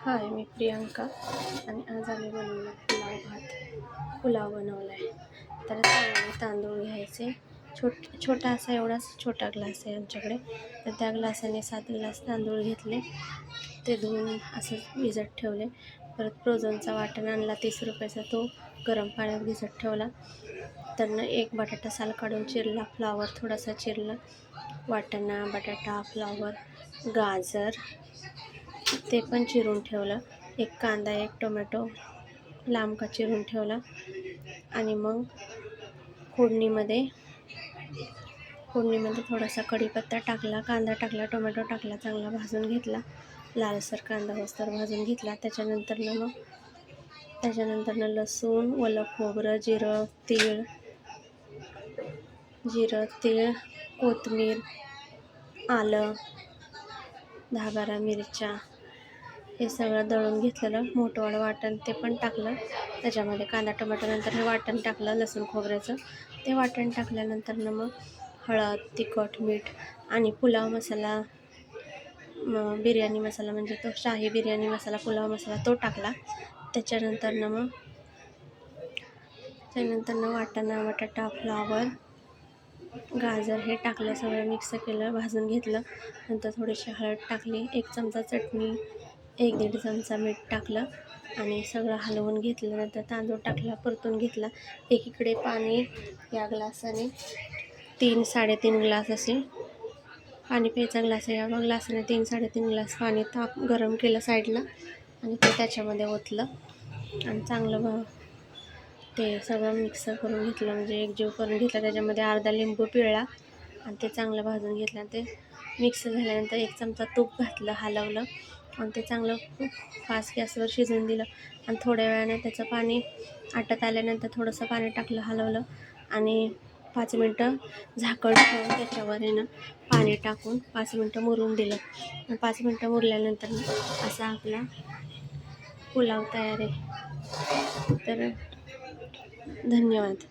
हाय, मी प्रियांका आणि आज आम्ही बनवलं पुलाव बनवला आहे. तर त्यामध्ये तांदूळ घ्यायचे. छोटा असा एवढाच छोटा ग्लास आहे आमच्याकडे. तर त्या ग्लासाने 7 ग्लास तांदूळ घेतले. ते धुवून असं भिजत ठेवले. परत प्रोझोनचा वाटण आणला 30 रुपयाचा, तो गरम पाण्यात भिजत ठेवला. तर एक बटाटा साल काढून चिरला, फ्लॉवर थोडासा चिरला, वाटाणा, बटाटा, फ्लॉवर, गाजर ते पण चिरून ठेवलं. एक कांदा, एक टोमॅटो लांब का चिरून ठेवला. आणि मग फोडणीमध्ये थोडासा कढीपत्ता टाकला, कांदा टाकला, टोमॅटो टाकला, चांगला भाजून घेतला. लालसर कांदा होईस्तोवर भाजून घेतला. त्याच्यानंतर लसूण, ओलं खोबरं, जिरं, तीळ, कोथिंबीर, आलं, 10-12 मिरच्या हे सगळं दळून घेतलेलं मोठं वाटण ते पण टाकलं. त्याच्यामध्ये कांदा, टोमॅटो नंतर हे वाटण टाकलं लसूण खोबऱ्याचं. ते वाटण टाकल्यानंतर मग हळद, तिखट, मीठ आणि पुलाव मसाला, बिर्याणी मसाला म्हणजे तो शाही बिर्याणी मसाला, पुलाव मसाला तो टाकला. त्याच्यानंतर वाटाणा, बटाटा, फ्लॉवर, गाजर हे टाकलं, सगळं मिक्स केलं, भाजून घेतलं. नंतर थोडीशी हळद टाकली, 1 चमचा चटणी, 1-1.5 चमचा मीठ टाकलं आणि सगळं हलवून घेतलं. नंतर तांदूळ टाकला, परतून घेतला. एकीकडे पाणी या ग्लासाने 3-3.5 ग्लास असे पाणी प्यायचा ग्लास आहे. या ग्लासाने 3-3.5 ग्लास पाणी गरम केलं साईडला आणि ते त्याच्यामध्ये ओतलं आणि चांगलं ते सगळं मिक्स करून घेतलं, म्हणजे एकजीव करून घेतला. त्याच्यामध्ये अर्धा लिंबू पिळला आणि ते चांगलं भाजून घेतलं. आणि ते मिक्स झाल्यानंतर 1 चमचा तूप घातलं, हलवलं आणि ते चांगलं फास्ट गॅसवर शिजवून दिलं. आणि थोड्या वेळाने त्याचं पाणी आटत आल्यानंतर थोडंसं पाणी टाकलं, हलवलं आणि 5 मिनटं झाकण ठेवून त्याच्यावर पाणी टाकून 5 मिनटं मुरून दिलं. 5 मिनटं मुरल्यानंतर असा आपला पुलाव तयार आहे. तर धन्यवाद.